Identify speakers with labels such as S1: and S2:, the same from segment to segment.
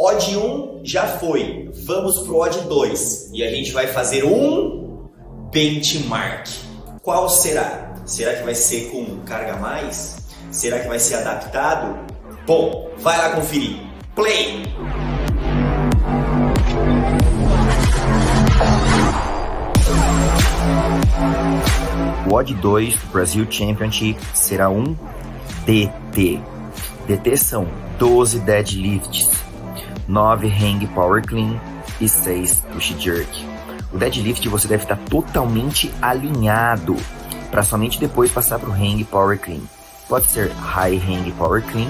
S1: Odd 1 já foi, vamos pro Odd 2 e a gente vai fazer um benchmark. Qual será? Será que vai ser com carga a mais? Será que vai ser adaptado? Bom, vai lá conferir. Play!
S2: O Odd 2 do Brasil ChapionShip será um DT. DT são 12 deadlifts, 9 hang power clean e 6 push jerk. O deadlift você deve estar totalmente alinhado para somente depois passar para o hang power clean. Pode ser high hang power clean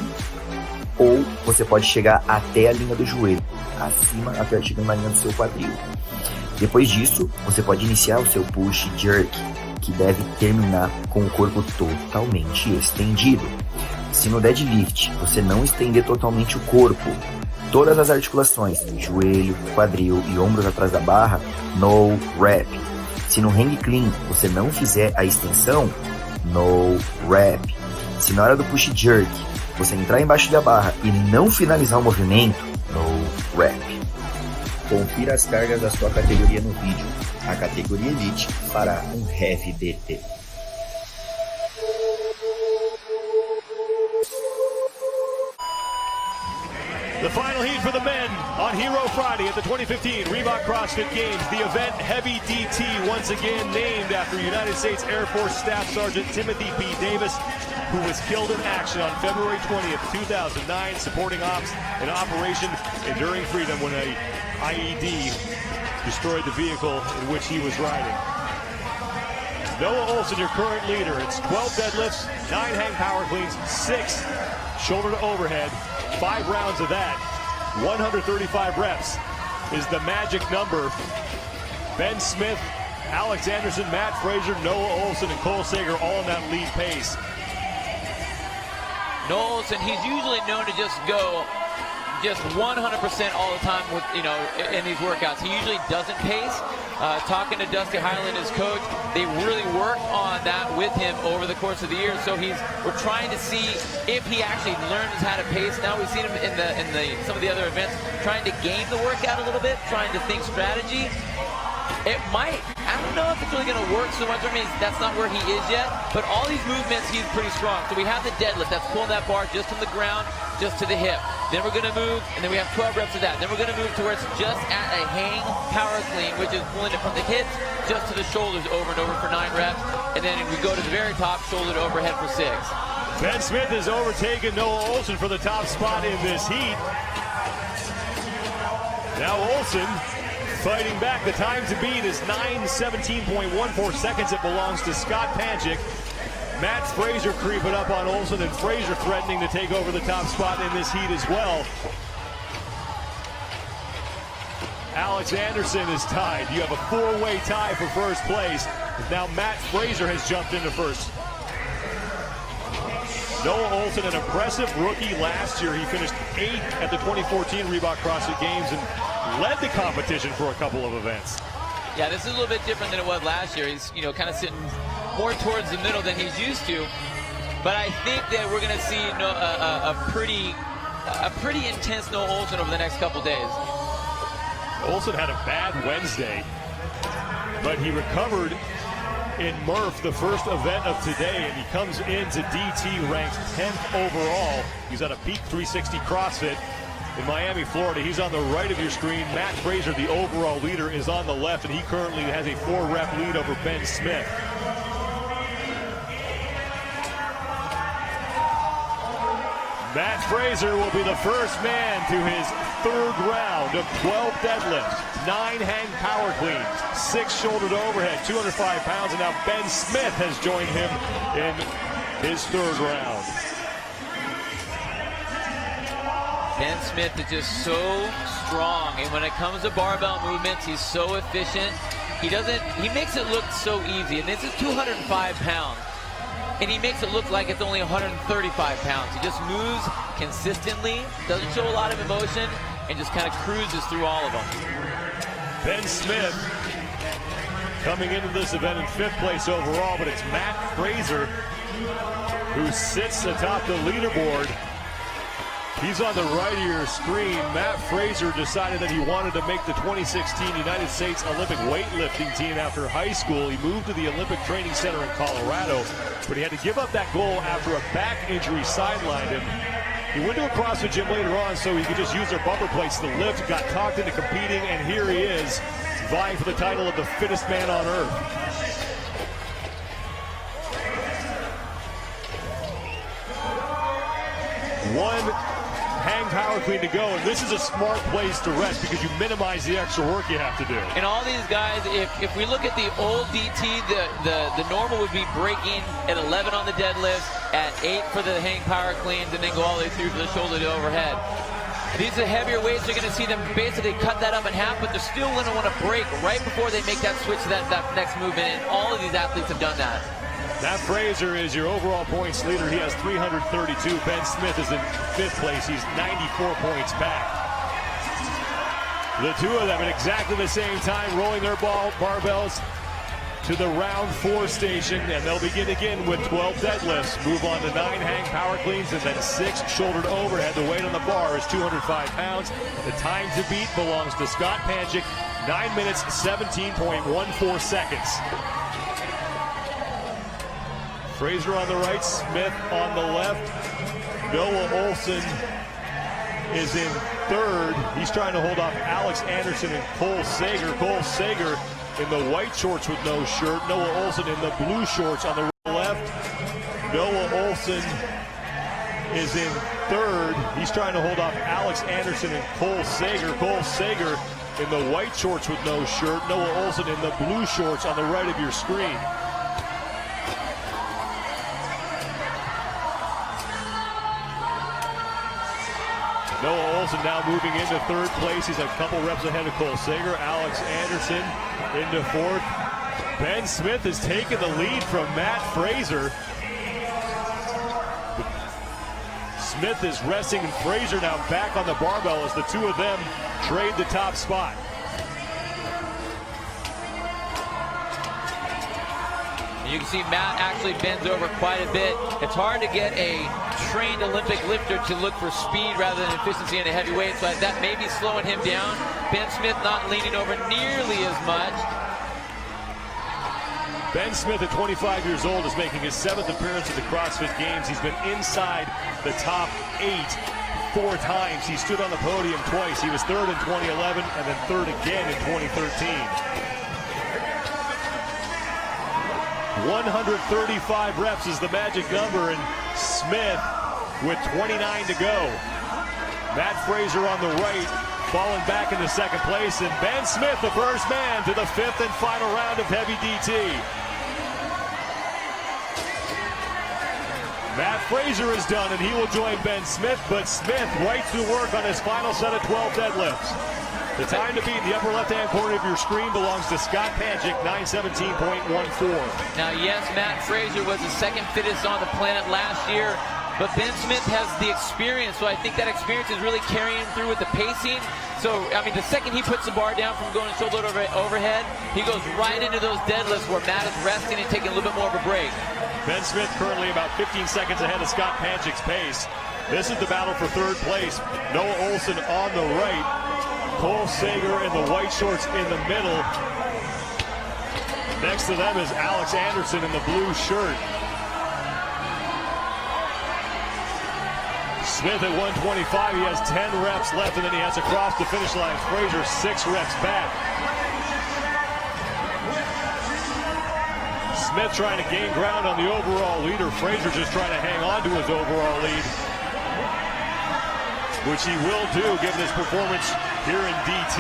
S2: ou você pode chegar até a linha do joelho, acima até chegando na linha do seu quadril. Depois disso, você pode iniciar o seu push jerk, que deve terminar com o corpo totalmente estendido. Se no deadlift você não estender totalmente o corpo, todas as articulações, joelho, quadril e ombros atrás da barra, no rep. Se no hang clean você não fizer a extensão, no rep. Se na hora do push jerk você entrar embaixo da barra e não finalizar o movimento, no rep. Confira as cargas da sua categoria no vídeo. A categoria Elite fará um Heavy DT.
S3: The final heat for the men on Hero Friday at the 2015 Reebok CrossFit Games. The event Heavy DT once again named after United States Air Force Staff Sergeant Timothy B. Davis, who was killed in action on February 20th, 2009, supporting ops in Operation Enduring Freedom when a IED destroyed the vehicle in which he was riding. Noah Olson, your current leader. It's 12 deadlifts, 9 hang power cleans, 6 shoulder to overhead, 5 rounds of that. 135 reps is the magic number. Ben Smith, Alex Anderson, Matt Fraser, Noah Olson, and Cole Sager all in that lead pace.
S4: Noah Olson, he's usually known to just go 100% all the time with, in these workouts. He usually doesn't pace. Talking to Dusty Highland, his coach, they really worked on that with him over the course of the year. So we're trying to see if he actually learns how to pace. Now we've seen him in some of the other events trying to game the workout a little bit, trying to think strategy. It might. I don't know if it's really going to work so much. I mean, that's not where he is yet. But all these movements, he's pretty strong. So we have the deadlift. That's pulling that bar just from the ground, just to the hip. Then we're going to move, and then we have 12 reps of that. Then we're going to move to where it's just at a hang power clean, which is pulling it from the hips just to the shoulders over and over for 9 reps. And then we go to the very top, shoulder to overhead for 6.
S3: Ben Smith has overtaken Noah Olson for the top spot in this heat. Now Olson fighting back. The time to beat is 9:17.14 seconds. It belongs to Scott Panchik. Matt Fraser creeping up on Olson, and Fraser threatening to take over the top spot in this heat as well. Alex Anderson is tied. You have a 4-way tie for first place. Now Matt Fraser has jumped into first. Noah Olson, an impressive rookie last year. He finished 8th at the 2014 Reebok CrossFit Games and led the competition for a couple of events.
S4: Yeah, this is a little bit different than it was last year. He's, kind of sitting more towards the middle than he's used to. But I think that we're going to see a pretty intense Noah Olson over the next couple days.
S3: Olson had a bad Wednesday, but he recovered in Murph, the first event of today, and he comes into DT ranked 10th overall. He's at a Peak 360 CrossFit in Miami, Florida. He's on the right of your screen. Matt Fraser, the overall leader, is on the left, and he currently has a 4-rep lead over Ben Smith. Matt Fraser will be the first man to his 3rd round of 12 deadlifts, 9 hang power cleans, 6 shoulder to overhead, 205 pounds, and now Ben Smith has joined him in his 3rd round.
S4: Ben Smith is just so strong, and when it comes to barbell movements, he's so efficient. He makes it look so easy, and this is 205 pounds. And he makes it look like it's only 135 pounds. He just moves consistently, doesn't show a lot of emotion, and just kind of cruises through all of them.
S3: Ben Smith coming into this event in 5th place overall, but it's Matt Fraser who sits atop the leaderboard He's on the right of your screen. Matt Fraser decided that he wanted to make the 2016 United States Olympic weightlifting team after high school. He moved to the Olympic Training Center in Colorado, but he had to give up that goal after a back injury sidelined him. He went to a CrossFit gym later on so he could just use their bumper plates to lift, got talked into competing, and here he is, vying for the title of the fittest man on earth. One hang power clean to go, and this is a smart place to rest because you minimize the extra work you have to do.
S4: And all these guys, if we look at the old DT, the normal would be breaking at 11 on the deadlift, at 8 for the hang power cleans, and then go all the way through for the shoulder to overhead. These are heavier weights. You're going to see them basically cut that up in half, but they're still going to want to break right before they make that switch to that next movement, and all of these athletes have done that.
S3: Matt Fraser is your overall points leader. He has 332. Ben Smith is in 5th place. He's 94 points back. The two of them at exactly the same time rolling their barbells to the round 4 station, and they'll begin again with 12 deadlifts. Move on to 9 hang power cleans and then 6 shouldered overhead. The weight on the bar is 205 pounds. The time to beat belongs to Scott Panchik, 9 minutes, 17.14 seconds. Fraser on the right, Smith on the left. Noah Olson is in 3rd. He's trying to hold off Alex Anderson and Cole Sager. Cole Sager in the white shorts with no shirt. Noah Olson in the blue shorts on the left. Noah Olson is in 3rd. He's trying to hold off Alex Anderson and Cole Sager. Cole Sager in the white shorts with no shirt. Noah Olson in the blue shorts on the right of your screen. Noah Olson now moving into 3rd place. He's a couple reps ahead of Cole Sager. Alex Anderson into 4th. Ben Smith has taken the lead from Matt Fraser. Smith is resting, and Fraser now back on the barbell as the two of them trade the top spot.
S4: You can see Matt actually bends over quite a bit. It's hard to get a trained Olympic lifter to look for speed rather than efficiency in a heavyweight, so that may be slowing him down. Ben Smith not leaning over nearly as much.
S3: Ben Smith at 25 years old is making his 7th appearance at the CrossFit Games. He's been inside the top 8 4 times. He stood on the podium twice. He was 3rd in 2011 and then 3rd again in 2013. 135 reps is the magic number, and Smith with 29 to go. Matt Fraser on the right, falling back into 2nd place, and Ben Smith, the first man to the 5th and final round of heavy DT. Matt Fraser is done, and he will join Ben Smith, but Smith right to work on his final set of 12 deadlifts. The time to beat in the upper left-hand corner of your screen belongs to Scott Panchik, 9:17.14.
S4: Now, yes, Matt Fraser was the 2nd fittest on the planet last year, but Ben Smith has the experience, so I think that experience is really carrying through with the pacing. So, I mean, the second he puts the bar down from going shoulder overhead, he goes right into those deadlifts where Matt is resting and taking a little bit more of a break.
S3: Ben Smith currently about 15 seconds ahead of Scott Panchik's pace. This is the battle for 3rd place. Noah Olson on the right. Cole Sager in the white shorts in the middle. Next to them is Alex Anderson in the blue shirt. Smith at 125, he has 10 reps left, and then he has to cross the finish line. Fraser 6 reps back. Smith trying to gain ground on the overall leader. Fraser just trying to hang on to his overall lead, which he will do given his performance here in DT.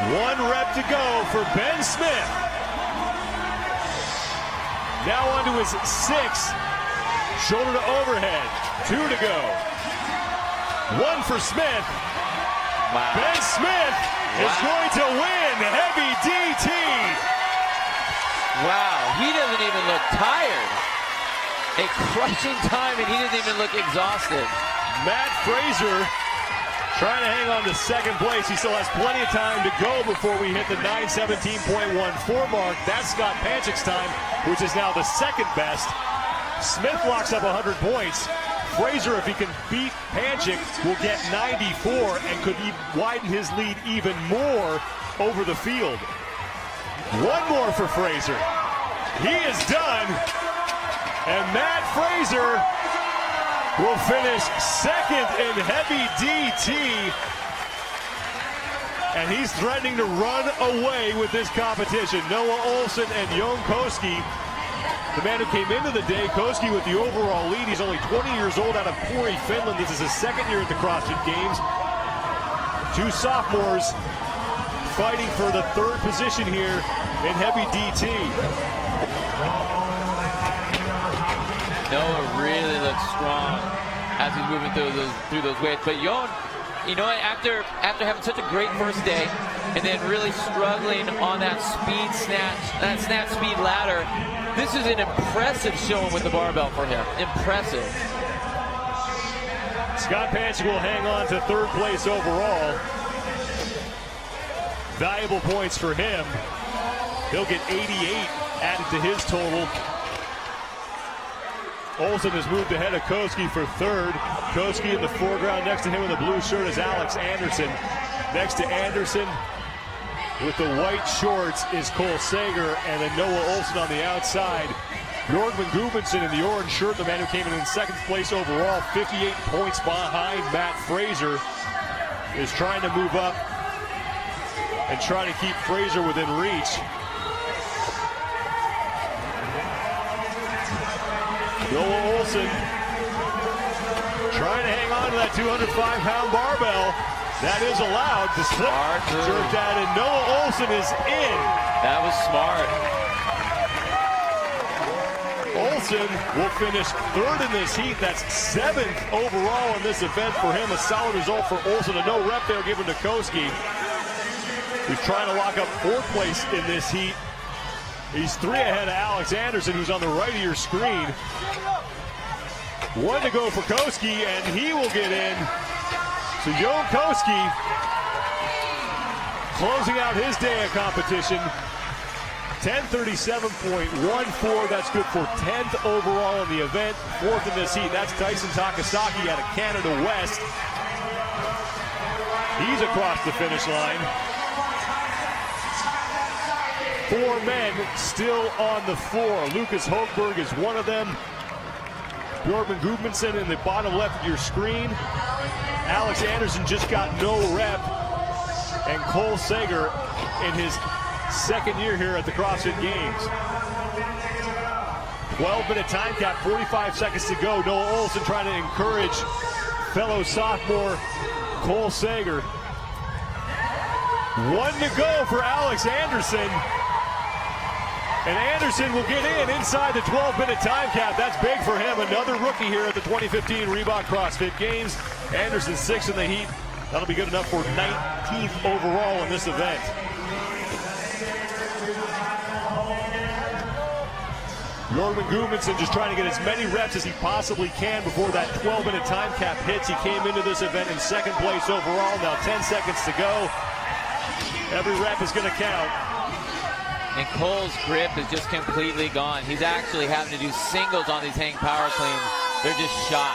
S3: 1 rep to go for Ben Smith. Now on to his 6th shoulder to overhead. 2 to go. 1 for Smith.
S4: Wow.
S3: Ben Smith is going to win heavy DT.
S4: Wow, he doesn't even look tired. A crushing time, and he doesn't even look exhausted.
S3: Matt Fraser trying to hang on to 2nd place. He still has plenty of time to go before we hit the 9:17.14 mark. That's Scott Panchik's time, which is now the 2nd best. Smith locks up 100 points. Fraser, if he can beat Pancic, will get 94 and could widen his lead even more over the field. One more for Fraser. He is done. And Matt Fraser will finish second in heavy DT. And he's threatening to run away with this competition. Noah Olsen and Jon Koski, the man who came into the day, Koski with the overall lead. He's only 20 years old, out of Pori, Finland. This is his second year at the CrossFit Games. Two sophomores fighting for the third position here in heavy DT.
S4: Noah really looks strong as he's moving through those weights. But Jon, you know what, after having such a great first day and then really struggling on that snatch speed ladder, this is an impressive showing with the barbell for him. Impressive.
S3: Scott Pancic will hang on to third place overall. Valuable points for him. He'll get 88 added to his total. Olsen has moved ahead of Koski for third. Koski in the foreground. Next to him in the blue shirt is Alex Anderson. Next to Anderson with the white shorts is Cole Sager, and then Noah Olsen on the outside. Jorgman Gudmundsson in the orange shirt, the man who came in second place overall, 58 points behind Matt Fraser, is trying to move up and try to keep Fraser within reach. Noah Olsen trying to hang on to that 205-pound barbell. That is allowed. The slip jerked out, and Noah Olsen is in.
S4: That was smart.
S3: Olsen will finish third in this heat. That's 7th overall in this event for him. A solid result for Olsen. A no rep there given to Koski, who's trying to lock up fourth place in this heat. He's 3 ahead of Alex Anderson, who's on the right of your screen. 1 to go for Koski, and he will get in. So Jon Koski closing out his day of competition. 10:37.14. That's good for 10th overall in the event. 4th in this heat. That's Tyson Takasaki out of Canada West. He's across the finish line. 4 men still on the floor. Lucas Hochberg is one of them. Jorgman Gudmundsson in the bottom left of your screen. Alex Anderson just got no rep. And Cole Sager in his second year here at the CrossFit Games. 12-minute time cap, 45 seconds to go. Noah Olsen trying to encourage fellow sophomore Cole Sager. 1 to go for Alex Anderson. And Anderson will get in inside the 12-minute time cap. That's big for him. Another rookie here at the 2015 Reebok CrossFit Games. Anderson 6th in the heat. That'll be good enough for 19th overall in this event. Jorgman Gudmundsson just trying to get as many reps as he possibly can before that 12-minute time cap hits. He came into this event in second place overall. Now 10 seconds to go. Every rep is going to count.
S4: And Cole's grip is just completely gone. He's actually having to do singles on these hang power cleans. They're just shot.